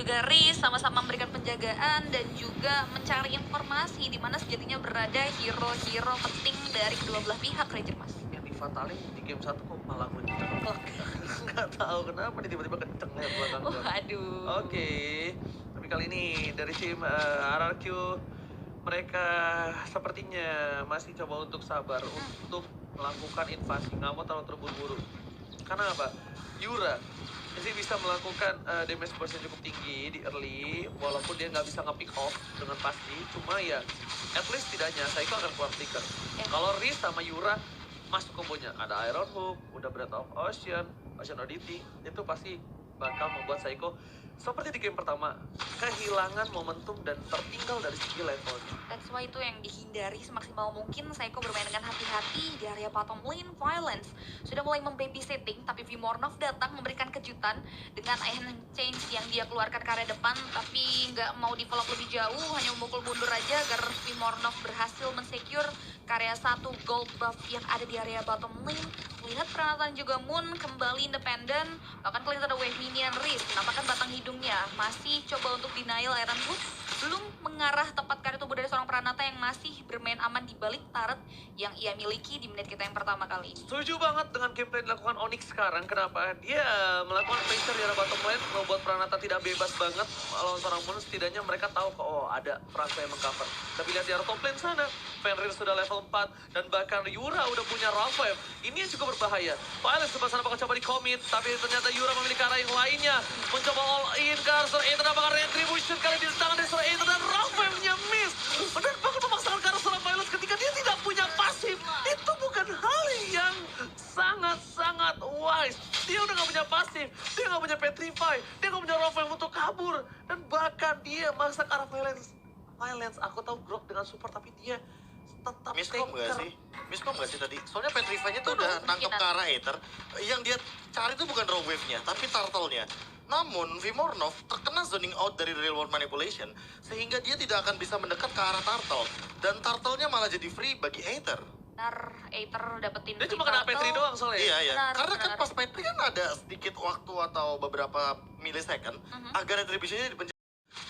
juga Riz sama-sama memberikan penjagaan dan juga mencari informasi di mana sejatinya berada hero-hero penting dari kedua belah pihak, Ranger Mas. Yang difatalin di game 1 kok malah gue nyeplak. Nggak tahu kenapa dia tiba-tiba kenceng ya belakang gue. Waduh. Oke, tapi kali ini dari tim RRQ mereka sepertinya masih coba untuk sabar untuk melakukan invasi, nggak mau terlalu terburu-buru. Karena apa? Yura jadi bisa melakukan damage burst yang cukup tinggi di early, walaupun dia nggak bisa nge-pick off dengan pasti. Cuma ya, at least tidaknya Saiko akan keluar flicker. Kalau Riz sama Yura masuk kombonya, ada Iron Hook, udah Breath of Ocean, Ocean Oddity, itu pasti bakal membuat Saiko seperti di game pertama, kehilangan momentum dan tertinggal dari segi levelnya. That's why itu yang dihindari semaksimal mungkin. Saiko bermain dengan hati-hati di area bottom lane. Violence sudah mulai membabysitting, tapi Vimornov datang memberikan kejutan dengan item change yang dia keluarkan ke area depan, tapi nggak mau di-follow lebih jauh, hanya memukul mundur aja agar Vimornov berhasil mensecure ke area 1 gold buff yang ada di area bottom lane. Lihat Pranata juga Moon kembali independen, bahkan kelihatan ada wave minion Riz, menampakkan batang hidungnya, masih coba untuk denial Iron Hook, belum mengarah tepat ke area tubuh dari seorang Pranata yang masih bermain aman di balik turret yang ia miliki di menit kita yang pertama kali ini. Setuju banget dengan gameplay dilakukan Onyx sekarang. Kenapa? Dia melakukan pressure di area bottom lane, membuat Pranata tidak bebas banget lawan seorang Moon. Setidaknya mereka tahu kok, oh ada Pranata yang mengcover. Tapi lihat di area top lane sana, Fenrir sudah level 4 dan bahkan Yura udah punya round wave. Ini yang cukup berbahaya. Violence sebelah sana bakal coba di-commit, tapi ternyata Yura memiliki arah yang lainnya. Mencoba all in ke Arthur Aether, apakah Retribution kali di tangan dari Arthur Aether dan round wave-nya miss. Dan bahkan memaksakan ke arah seorang Violence ketika dia tidak punya pasif. Itu bukan hal yang sangat-sangat wise. Dia udah gak punya pasif, dia gak punya petrify, dia gak punya round wave untuk kabur. Dan bahkan dia maksa ke arah Violence. Violence, aku tahu Grok dengan support, tapi dia tetap Miskom nggak sih? Miskom nggak sih tadi? Soalnya Petrify-nya tuh Betul, udah nangkep kemungkinan. ke arah Aether. Yang dia cari tuh bukan raw wave-nya, tapi turtle-nya. Namun, Vimornov terkena zoning out dari real world manipulation, sehingga dia tidak akan bisa mendekat ke arah turtle. Dan turtle-nya malah jadi free bagi Aether. Benar, Aether dapetin Dia cuma free kena turtle. Petri doang soalnya. Iya, iya. Benar, Karena kan benar. pas Petri kan ada sedikit waktu atau beberapa millisecond agar retribution-nya dipencet.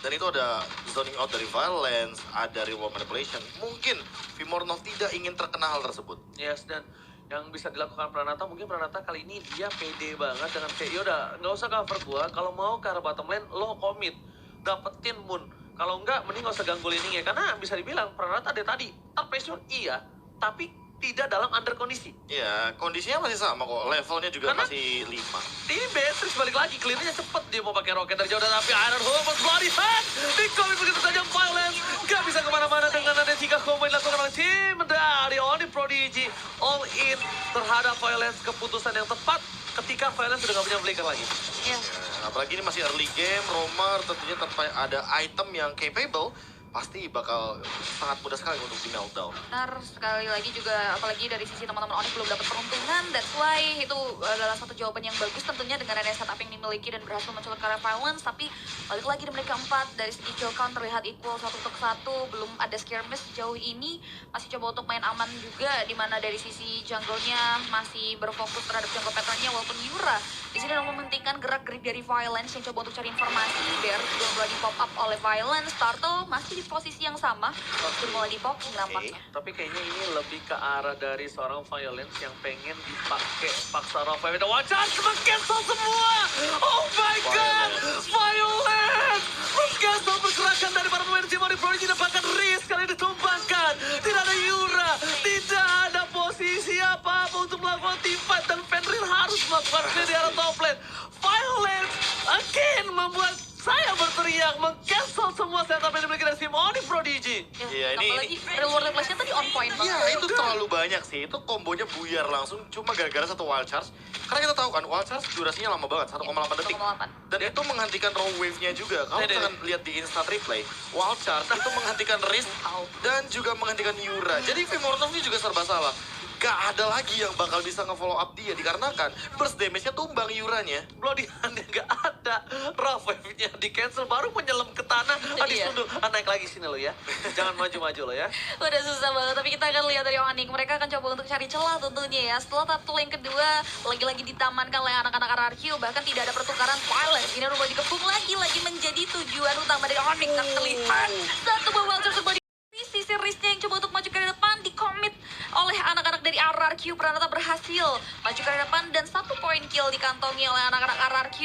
Dan itu ada zoning out dari violence, ada real world manipulation. Mungkin Vimornov tidak ingin terkena hal tersebut. Yes, dan yang bisa dilakukan Pranata, mungkin Pranata kali ini dia pede banget dengan kayak, yaudah nggak usah cover gua, kalau mau ke arah bottom lane, lo commit, dapetin Moon. Kalau enggak, mending nggak usah ganggu laning ya, karena bisa dibilang Pranata dari tadi, terpressure iya, tapi tidak dalam under kondisi. Iya, kondisinya masih sama kok. Levelnya juga Karena- masih 5. Ini Beatrice balik lagi, clearnya cepet dia mau pakai roket dari jauh dan api Iron Hook, Bloody Hand, di-commit begitu saja Violence, nggak bisa kemana-mana dengan ada 3 combo yang dilakukan oleh tim dari Oni Prodigy, all in terhadap Violence, keputusan yang tepat ketika Violence sudah nggak punya flicker lagi. Iya. Apalagi ini masih early game, Romer tentunya tanpa ada item yang capable, pasti bakal sangat mudah sekali untuk di meltdown. Benar, sekali lagi juga apalagi dari sisi teman-teman Onyx belum dapat peruntungan, that's why itu adalah satu jawaban yang bagus tentunya dengan ada setup yang dimiliki dan berhasil mencoba ke arah Violence, tapi balik lagi di mereka 4 dari segi kill count terlihat equal 1-1, belum ada scare miss sejauh ini, masih coba untuk main aman juga di mana dari sisi jungle-nya masih berfokus terhadap jungle pattern-nya, walaupun Yura di sini mementingkan gerak-gerik dari Violence yang coba untuk cari informasi. Bear belum mulai di pop up oleh Violence, Turtle masih di posisi yang sama, belum mulai di poking nampaknya. Tapi kayaknya ini lebih ke arah dari seorang Violence yang pengen dipakai paksa round wave. One chance, meng-cancel semua! Oh my god! Violence! Meng-cancel pergerakan dari para pemain tim Oni Prodigy dan bahkan Riz kali ditumbangkan. Tidak ada Yura, tidak ada posisi apa-apa untuk melakukan team fight dan Fenrir harus melakukan play di arah top lane. Violence again membuat saya berteriak, meng-cancel semua setup yang dimiliki dari tim Oni Prodigy. Iya, ini- apalagi reward request-nya tadi on point banget. Iya, itu terlalu banyak sih. Itu kombonya buyar langsung cuma gara-gara satu wild charge. Karena kita tahu kan, wild charge durasinya lama banget, 1,8 detik. 1,8. Dan itu menghentikan raw wave-nya juga. Kalau Dede. misalkan lihat di instant replay, wild charge itu menghentikan Riz Wow. dan juga menghentikan Yura. Jadi Vimornov ini juga serba salah. gak ada lagi yang bakal bisa nge-follow up dia dikarenakan burst damage-nya tumbang Yuranya. Bloody hand-nya nggak ada. Rough wave-nya di cancel, baru menyelam ke tanah. Iya. Disundul. Naik lagi sini lo ya. Jangan maju-maju lo ya. Udah susah banget, tapi kita akan lihat dari Onyx. Mereka akan coba untuk cari celah tentunya ya. Setelah turtle yang kedua, lagi-lagi ditamankan oleh anak-anak RRQ. Bahkan tidak ada pertukaran violence. Ini rumah dikepung lagi menjadi tujuan utama dari Onyx. Tak terlihat satu buah Welcher terbody. Sisi serisnya yang coba untuk maju ke depan dikomit oleh anak-anak dari RRQ. Pranata berhasil maju ke depan dan 1 poin kill dikantongi oleh anak-anak RRQ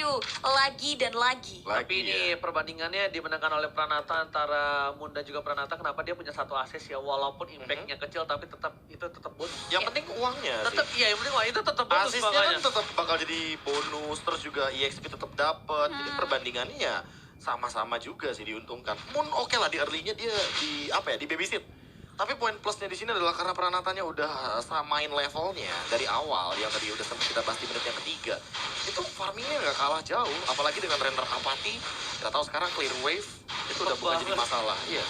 lagi dan lagi. Tapi ini perbandingannya dimenangkan oleh Pranata antara Moon dan juga Pranata. Kenapa dia punya 1 assist ya, walaupun impact-nya kecil tapi tetap bonus. Yang penting uangnya Tetap sih. iya, yang penting wah itu tetap bonus Asisnya makanya. kan tetap bakal jadi bonus, terus juga EXP tetap dapat. Jadi perbandingannya ya sama-sama juga sih diuntungkan. Moon oke lah di early-nya dia di babysit. Tapi poin plusnya di sini adalah karena Pranatanya udah samain levelnya dari awal yang tadi udah sempat kita bahas di menit yang ketiga. Itu farmingnya nggak kalah jauh, apalagi dengan render apati. Kita tahu sekarang clear wave itu udah bukan jadi masalah. Iya.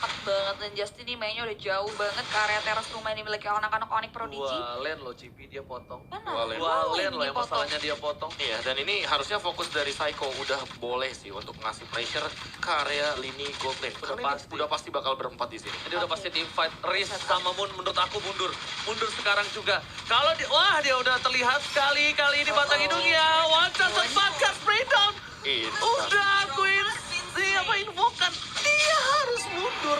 Cepat banget dan Justin ini mainnya udah jauh banget ke area teras rumah yang dimiliki anak-anak Onyx Prodigy. Dua lane lo CP dia potong. Benar. Dua Dua lane lo yang dipotong. masalahnya dia potong. Iya, dan ini harusnya fokus dari Psycho udah boleh sih untuk ngasih pressure ke area lini gold lane. Karena pasti. ini udah pasti bakal berempat di sini. Jadi udah pasti di fight Riz sama Moon, menurut aku mundur sekarang juga. Kalau wah dia udah terlihat kali ini batang hidungnya. Wanca sempat gas spray down. Udah Queen siapa invokan, dia harus mundur.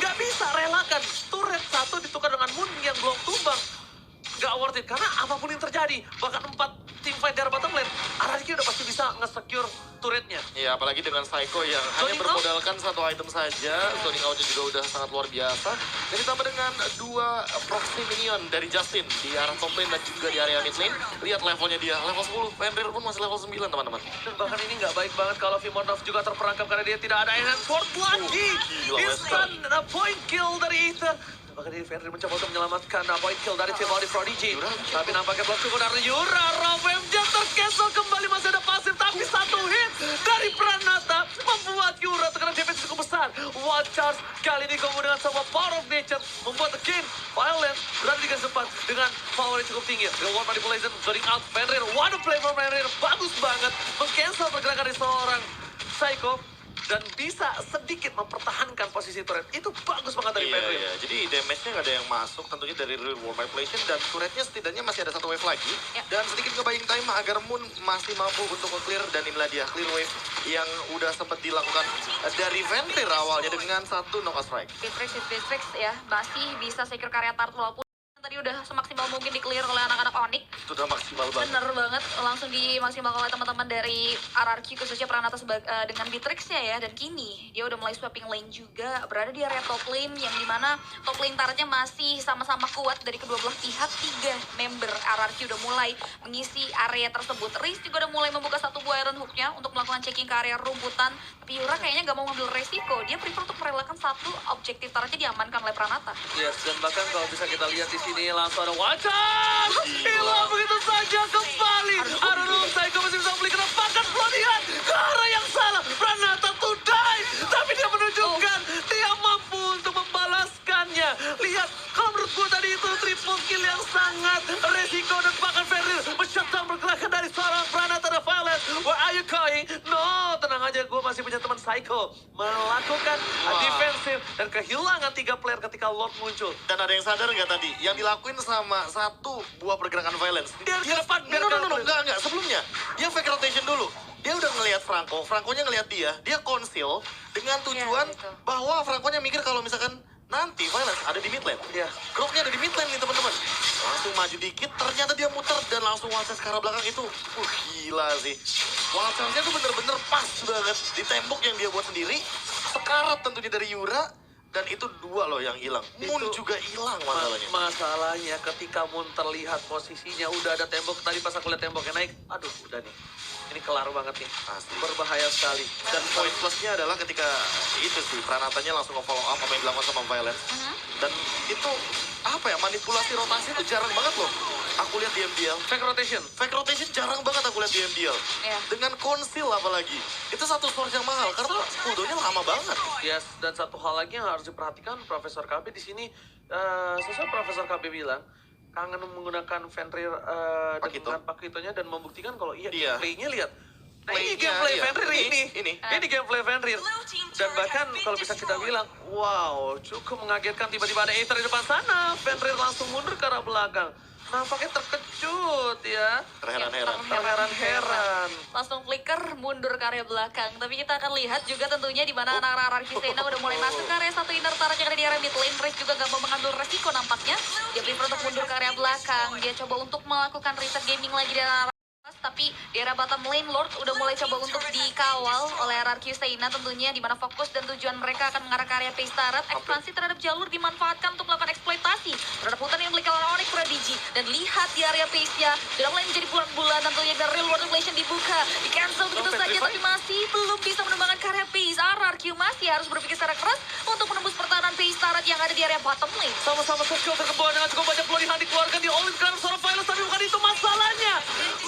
Gak bisa relakan turret 1 ditukar dengan Moon yang belum tumbang. Gak worth it, karena apapun yang terjadi, bahkan 4 team fight dari bottom lane, RRQ udah pasti bisa nge-secure turretnya. Iya, apalagi dengan Psycho yang hanya Zoning bermodalkan 1 item saja. Zoning out-nya juga udah sangat luar biasa. Dan ditambah dengan 2 proxy minion dari Justin di arah top lane dan juga di area mid lane. Lihat levelnya dia, level 10. Fenrir pun masih level 9, teman-teman. Dan bahkan ini nggak baik banget kalau Vimonov juga terperangkap karena dia tidak ada Enhanced Sword lagi. Gila, Instant point kill dari Ether. Bahkan ini Fenrir mencoba untuk menyelamatkan point kill dari tim Audi Prodigy. Tapi nampaknya belum cukup dari Yura. Ravemja tercancel kembali, masih ada pasif. Tapi 1 hit dari Pranata membuat Yura terkena damage cukup besar. One charge kali ini kamu dengan sebuah power of nature membuat again Violence berada di garis depan dengan power yang cukup tinggi. Reward manipulation, zoning out Fenrir. One play for Fenrir, bagus banget. Meng-cancel pergerakan dari seorang Psycho. Dan bisa sedikit mempertahankan posisi turret. Itu bagus banget dari Fenrir. Iya. Jadi damage-nya nggak ada yang masuk tentunya dari real world manipulation. Dan turretnya setidaknya masih ada 1 wave lagi. Ya. Dan sedikit nge-buying time agar Moon masih mampu untuk nge-clear. Dan inilah dia clear wave yang udah sempat dilakukan dari Fenrir awalnya dengan 1 knockout strike. Bitrix ya masih bisa secure karya turtle walaupun tadi udah semaksimal mungkin di-clear oleh anak-anak Onyx. Itu udah maksimal banget. Bener banget, langsung dimaksimalkan oleh teman-teman dari RRQ khususnya Pranata dengan Bitrix-nya ya. Dan kini dia udah mulai swapping lane juga, berada di area top lane yang dimana top lane targetnya masih sama-sama kuat dari kedua belah pihak. 3 member RRQ udah mulai mengisi area tersebut. Riz juga udah mulai membuka 1 buah iron hook-nya untuk melakukan checking ke area rumputan. Tapi Yura kayaknya gak mau ngambil resiko, dia prefer untuk merelakan 1 objektif targetnya diamankan oleh Pranata. Yes, dan bahkan kalau bisa kita lihat di sini langsung ada wajan. Hilang begitu saja kembali. Aduh, Psycho masih bisa beli kenapakan pelatihan ke arah yang salah. Pranata to die. Tapi dia menunjukkan dia mampu untuk membalaskannya. Lihat, kalau menurut gue tadi itu triple kill yang sangat resiko dan bahkan Fenrir men-shutdown pergerakan dari seorang Pranata the Violence. Where are you going? No, tenang aja, gue masih punya teman Psycho melakukan defensif dan kehilangan 3 player ketika Lord muncul. Dan ada yang sadar nggak tadi? Yang dilakuin sama 1 buah pergerakan violence. Biar ke depan, biar ke depan. Enggak. Sebelumnya, dia fake rotation dulu. Dia udah ngelihat Franco-nya ngelihat dia conceal dengan tujuan gitu. bahwa Franco-nya mikir kalau misalkan nanti violence ada di mid lane. Iya. Groknya ada di mid lane nih teman-teman. Langsung maju dikit, ternyata dia muter dan langsung one shot ke arah belakang itu. Gila sih. One shot-nya tuh bener-bener pas banget di tembok yang dia buat sendiri. Sekarat tentunya dari Yura. Dan itu 2 loh yang hilang. Moon Itu juga hilang masalahnya. Masalahnya ketika Moon terlihat posisinya udah ada tembok. Tadi pas aku lihat temboknya naik, aduh udah nih. Ini kelar banget nih. Pasti. Berbahaya sekali. Dan poin plusnya adalah ketika itu sih Pranatanya langsung nge-follow up apa yang dilakukan sama Violence. Dan itu apa ya, manipulasi rotasi itu jarang banget loh. Aku lihat di MDL. Fake rotation. Fake rotation jarang banget aku lihat di MDL. Iya. Dengan conceal apalagi. Itu 1 source yang mahal karena cooldownnya lama banget. Yes, dan satu hal lagi yang harus diperhatikan Profesor KB di sini sesuai Profesor KB bilang, kangen menggunakan Fenrir Pakito. dengan Pakitonya dan membuktikan kalau iya Iya. gameplaynya lihat. Nah ini Playnya, gameplay iya. Fenrir ini. Ini. Ini gameplay Fenrir. Dan bahkan kalau bisa kita bilang, wow cukup mengagetkan tiba-tiba ada Aether di depan sana. Fenrir langsung mundur ke arah belakang. Nampaknya terkejut ya. Terheran-heran. Terheran-heran. Langsung flicker mundur ke area belakang. Tapi kita akan lihat juga tentunya di mana anak-anak Kisena udah mulai masuk ke area satu inner turret yang ada di area mid lane. Race juga gak mau mengambil resiko nampaknya. Dia prefer untuk mundur ke area belakang. Dia coba untuk melakukan reset gaming lagi di area atas, tapi di area bottom lane Lord udah mulai coba untuk dikawal oleh RRQ Seina tentunya, di mana fokus dan tujuan mereka akan mengarah ke area base turret. Ekspansi terhadap jalur dimanfaatkan untuk melakukan eksploitasi terhadap hutan yang memiliki lawan Onyx Prodigy. Dan lihat di area base-nya sudah mulai menjadi bulan-bulan tentunya, dan real world regulation dibuka, di cancel begitu saja, tapi masih belum bisa menemukan ke area base. RRQ masih harus berpikir secara keras untuk menembus pertahanan base turret yang ada di area bottom lane. Sama-sama skill terkebun dengan cukup banyak pelarihan dikeluarkan di all-in karena seorang Violence, tapi bukan itu masalahnya.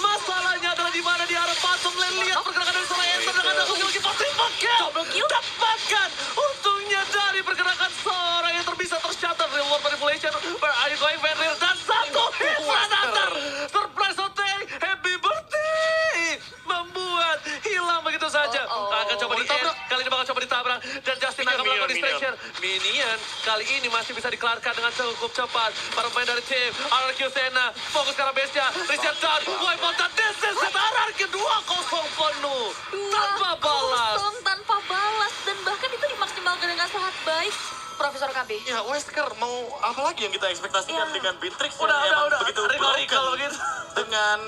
Masalahnya adalah di mana di arah bottom lane. Lihat pergerakan dari seorang Enter dengan ada lagi triple kill. Double kill. Dapatkan. Untungnya dari pergerakan seorang Enter bisa tercatat real world manipulation. Where are you going, Fenrir? Dan satu hit Predator. Surprise hotel. Happy birthday. Membuat hilang begitu saja. Akan coba Ditabrak. kali ini bakal coba ditabrak. Dan Justin akan melakukan Minion. distraction. Minion kali ini masih bisa dikelarkan dengan cukup cepat. Para pemain dari tim RRQ Sena fokus ke arah base-nya. Richard Dunn, wipe out dan this is it. RRQ 2-0 penuh. Tanpa balas. 2-0 tanpa balas, dan bahkan itu dimaksimalkan dengan sangat baik. Profesor KB. Ya, Wesker mau apa lagi yang kita ekspektasikan Ya. dengan Bintrix Udah, yang emang udah. begitu Recall broken begitu. dengan